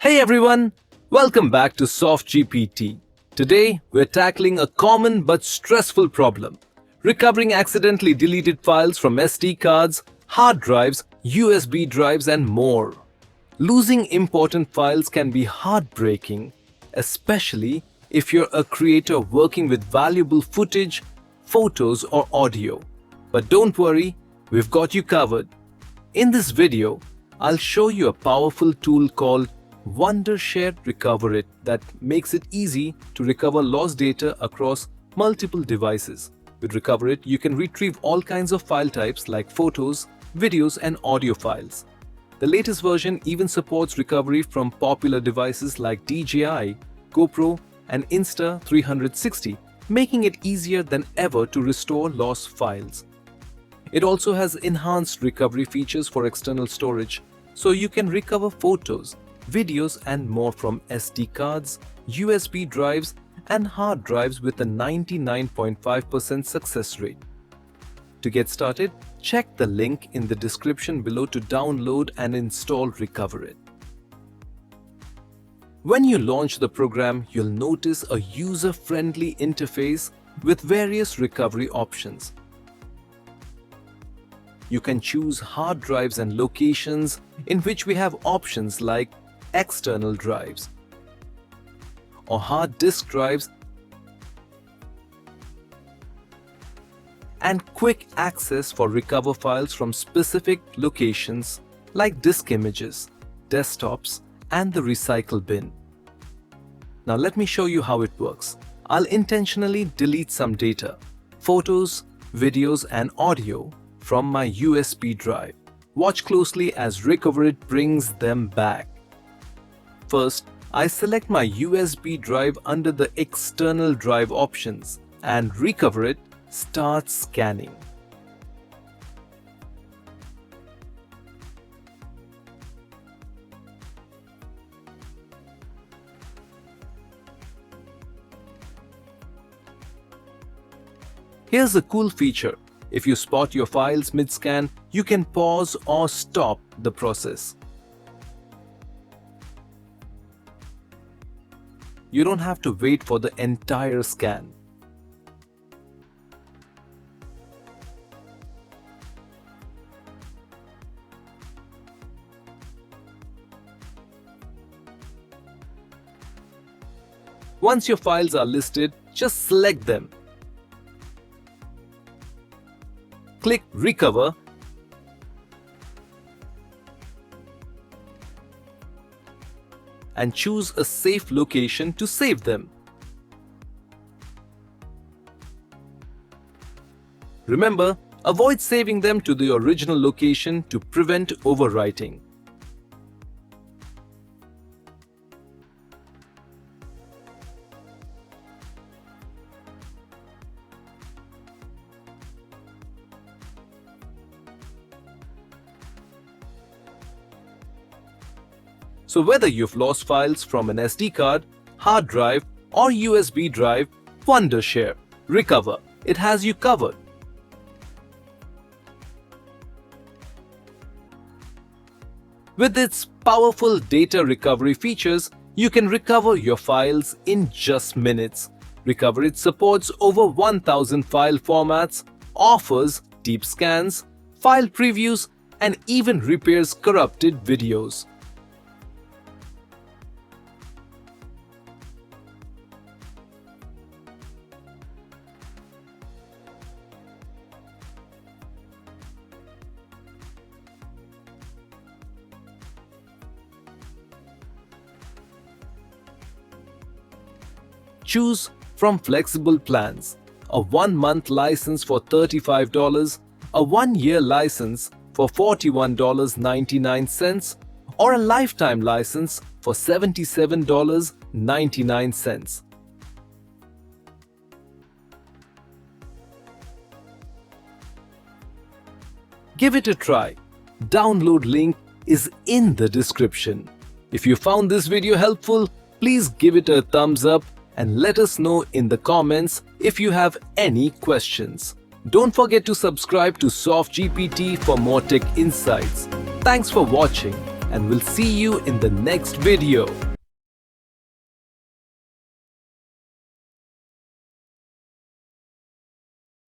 Hey everyone, welcome back to SoftGPT. Today, we're tackling a common but stressful problem: recovering accidentally deleted files from SD cards, hard drives, USB drives, and more. Losing important files can be heartbreaking, especially if you're a creator working with valuable footage, photos, or audio. But don't worry, we've got you covered. In this video, I'll show you a powerful tool called Wondershare Recoverit that makes it easy to recover lost data across multiple devices. With Recoverit, you can retrieve all kinds of file types like photos, videos, and audio files. The latest version even supports recovery from popular devices like DJI, GoPro, and Insta360, making it easier than ever to restore lost files. It also has enhanced recovery features for external storage, so you can recover photos, videos, and more from SD cards, USB drives, and hard drives with a 99.5% success rate. To get started, check the link in the description below to download and install Recoverit. When you launch the program, you'll notice a user-friendly interface with various recovery options. You can choose hard drives and locations, in which we have options like external drives or hard disk drives, and quick access for recover files from specific locations like disk images, desktops, and the recycle bin. Now let me show you how it works. I'll intentionally delete some data, photos, videos, and audio from my USB drive. Watch closely as Recoverit brings them back. First, I select my USB drive under the external drive options, and Recoverit starts scanning. Here's a cool feature. If you spot your files mid-scan, you can pause or stop the process. You don't have to wait for the entire scan. Once your files are listed, just select them. Click Recover and choose a safe location to save them. Remember, avoid saving them to the original location to prevent overwriting. So whether you've lost files from an SD card, hard drive, or USB drive, Wondershare Recover, it has you covered. With its powerful data recovery features, you can recover your files in just minutes. Recoverit supports over 1,000 file formats, offers deep scans, file previews, and even repairs corrupted videos. Choose from flexible plans: a 1-month license for $35, a 1-year license for $41.99, or a lifetime license for $77.99. Give it a try. Download link is in the description. If you found this video helpful, please give it a thumbs up and let us know in the comments if you have any questions. Don't forget to subscribe to SoftGPT for more tech insights. Thanks for watching and we'll see you in the next video.